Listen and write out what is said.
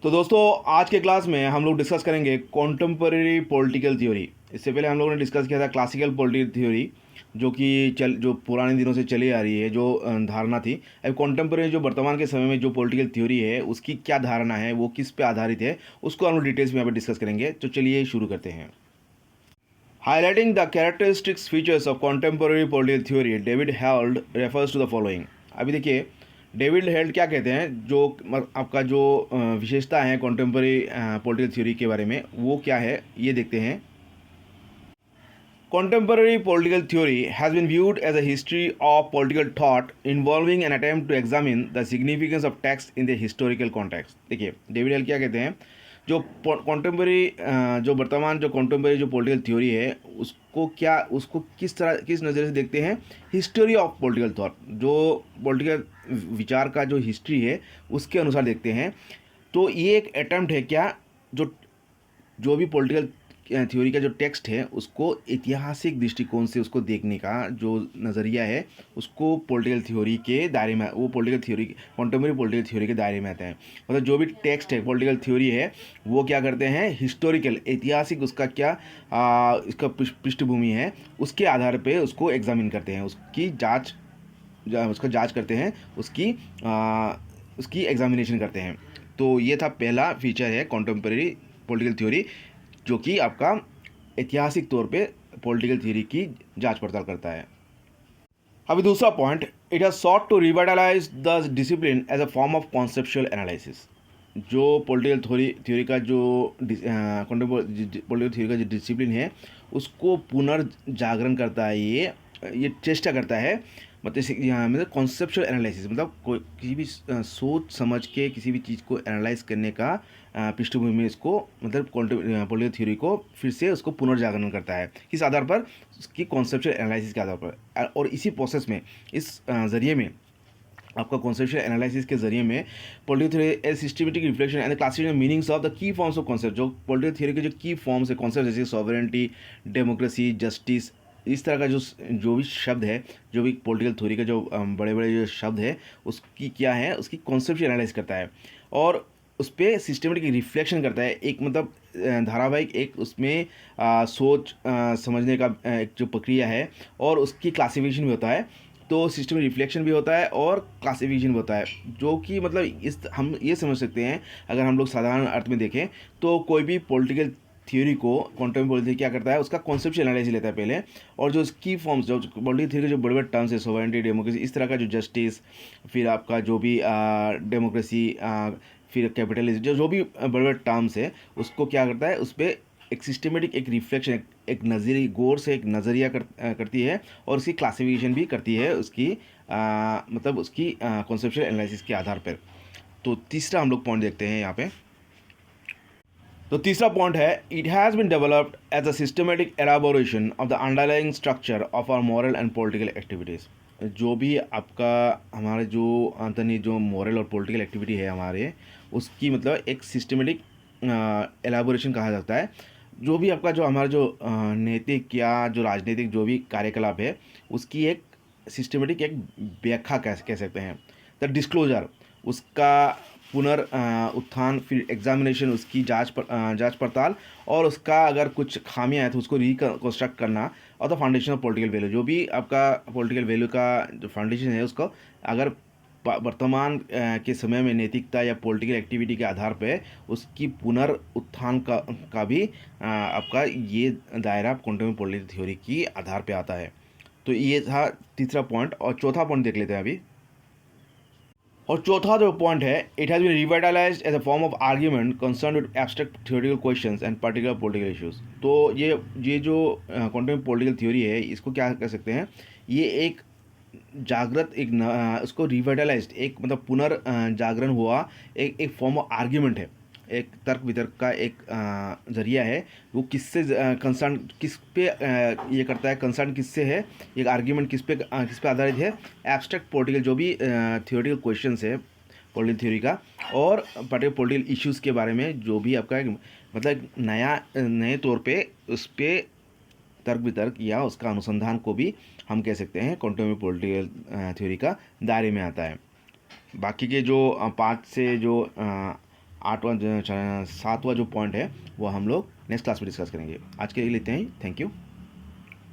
तो दोस्तों आज के क्लास में हम लोग डिस्कस करेंगे कॉन्टेम्परेरी पॉलिटिकल थ्योरी। इससे पहले हम लोगों ने डिस्कस किया था क्लासिकल पॉलिटिकल थ्योरी, जो पुराने दिनों से चली आ रही है, जो धारणा थी। अब कॉन्टेम्परेरी जो वर्तमान के समय में जो पॉलिटिकल थ्योरी है उसकी क्या धारणा है, वो किस पे आधारित है, उसको हम लोग डिटेल्स में यहाँ पर डिस्कस करेंगे। तो चलिए शुरू करते हैं। Highlighting the characteristics features of contemporary political theory, David Held refers to the following. अभी देखिए डेविड हेल्ड क्या कहते हैं, जो आपका जो विशेषता है कॉन्टेम्परेरी पॉलिटिकल थ्योरी के बारे में, वो क्या है ये देखते हैं। Contemporary political theory has been viewed as a history of political thought involving an attempt to examine the significance of text in the historical context। देखिए डेविड हेल क्या कहते हैं, जो कॉन्टेम्परेरी जो वर्तमान जो कॉन्टेम्परेरी जो पॉलिटिकल थ्योरी है उसको किस नज़र से देखते हैं, हिस्ट्री ऑफ पॉलिटिकल थॉट, जो पॉलिटिकल विचार का जो हिस्ट्री है उसके अनुसार देखते हैं। तो ये एक अटेम्प्ट है क्या, जो जो भी पॉलिटिकल थ्योरी का जो टेक्स्ट है उसको ऐतिहासिक दृष्टिकोण से उसको देखने का जो नज़रिया है, उसको पॉलिटिकल थ्योरी के दायरे में, वो political theory contemporary political theory के दायरे में आता है। मतलब जो भी टेक्स्ट है पॉलिटिकल थ्योरी है वो क्या करते हैं, हिस्टोरिकल ऐतिहासिक उसका क्या इसका पृष्ठभूमि है, उसके आधार पे उसको एग्जामिन करते हैं, उसका जांच करते हैं, उसकी एग्जामिनेशन करते हैं। तो ये था पहला फीचर है कॉन्टेम्परेरी पॉलिटिकल थ्योरी, जो कि आपका ऐतिहासिक तौर पे पॉलिटिकल थ्योरी की जांच पड़ताल करता है। अभी दूसरा point, it has sought to revitalise the discipline as a form of conceptual analysis. जो पॉलिटिकल थ्योरी का जो पॉलिटिकल थ्योरी का जो डिसिप्लिन है उसको पुनर्जागरण करता है, ये चेष्टा करता है। मतलब कॉन्सेप्चुअल एनालिसिस, मतलब कोई किसी भी सोच समझ के किसी भी चीज़ को एनालाइज करने का पृष्ठभूमि में इसको, मतलब पॉलिटिकल थ्योरी को फिर से उसको पुनर्जागरण करता है। किस आधार पर, उसकी कॉन्सेप्चुअल एनालिसिस के आधार पर। और इसी प्रोसेस में, इस ज़रिए में, आपका कॉन्सेप्चुअल एनालिसिस के जरिए में political theory as systematic reflection and classification meanings of the key forms of concept. जो पॉलिटिकल थ्योरी के जो की फॉर्म्स है कॉन्सेप्ट, जैसे सॉवरेनिटी, डेमोक्रेसी, जस्टिस, इस तरह का जो भी शब्द है, जो भी पॉलिटिकल थ्योरी का जो बड़े बड़े जो शब्द है उसकी क्या है, उसकी कॉन्सेप्चुअल एनालाइज करता है और उस पर सिस्टमेटिक रिफ्लेक्शन करता है। एक मतलब धारावाहिक एक उसमें सोच समझने का एक जो प्रक्रिया है, और उसकी क्लासिफिकेशन भी होता है। तो सिस्टम रिफ्लेक्शन भी होता है और क्लासिफिकेशन भी होता है, जो कि मतलब इस हम ये समझ सकते हैं, अगर हम लोग साधारण अर्थ में देखें तो कोई भी पॉलिटिकल थ्योरी को कॉन्टेम्परेरी पॉलिटिक्स क्या करता है, उसका कॉन्सेप्चुअल एनालिसिस लेता है पहले, और जो की फॉर्म्स, जो पॉलिटिकल थ्योरी के जो बड़े बड़े टर्म्स है, सोवरेनिटी, डेमोक्रेसी, इस तरह का जो जस्टिस, फिर आपका जो भी डेमोक्रेसी, फिर कैपिटलिज्म, जो भी बड़े बड़े टर्म्स है, उसको क्या करता है, उस पर एक सिस्टमेटिक एक रिफ्लेक्शन, एक नज़रिया, गौर से एक नज़रिया करती है, और उसकी क्लासिफिकेशन भी करती है, उसकी मतलब उसकी कॉन्सेप्चुअल एनालिसिस के आधार पर। तो तीसरा हम लोग पॉइंट देखते हैं यहाँ पे। तो तीसरा पॉइंट है, it has been developed as a systematic elaboration of the underlying structure of our moral and political activities. जो भी आपका हमारे जो अंतर्निहित जो मॉरल और पॉलिटिकल एक्टिविटी है हमारे, उसकी मतलब एक सिस्टमेटिक एलाबोरेशन कहा जाता है। जो भी आपका जो हमारा जो नैतिक या जो राजनीतिक जो भी कार्यकलाप है, उसकी एक सिस्टमेटिक एक व्याख्या कह सकते हैं। द डिस्क्लोजर, उसका उत्थान, फिर एग्जामिनेशन, उसकी जांच पड़ताल, और उसका अगर कुछ खामियां हैं तो उसको रिकंस्ट्रक्ट करना, और the foundation of political value, जो भी आपका पॉलिटिकल वैल्यू का जो फाउंडेशन है उसको अगर वर्तमान के समय में नैतिकता या पॉलिटिकल एक्टिविटी के आधार पे उसकी पुनरुत्थान का भी आपका ये दायरा कॉन्टेम्परेरी पॉलिटिकल थ्योरी की आधार पे आता है। तो ये था तीसरा पॉइंट, और चौथा पॉइंट देख लेते हैं अभी। और चौथा जो पॉइंट है, it has been revitalised as a form of argument concern with abstract theoretical questions and particular political issues. तो ये जो कॉन्टेम्परेरी पॉलिटिकल थ्योरी है, इसको क्या कह सकते हैं, ये एक जागृत उसको रिवाइटलाइज्ड, एक मतलब जागरण हुआ एक फॉर्म ऑफ आर्ग्यूमेंट है, एक तर्क वितर्क का एक जरिया है। वो किससे कंसर्न, किस पे ये करता है, कंसर्न किससे है, एक आर्ग्यूमेंट किस पे आधारित है, एब्स्ट्रैक्ट पॉलिटिकल जो भी थियोरेटिकल क्वेश्चंस है पॉलिटिकल थ्योरी का, और पर्टिकुलर पॉलिटिकल इश्यूज़ के बारे में जो भी आपका मतलब नए तौर पे उस पर तर्क वितर्क या उसका अनुसंधान को भी हम कह सकते हैं कॉन्टेम्परेरी पॉलिटिकल थ्योरी का दायरे में आता है। बाकी के जो 5 से जो सातवां जो पॉइंट है वो हम लोग नेक्स्ट क्लास में डिस्कस करेंगे। आज के लिए लेते हैं, थैंक यू।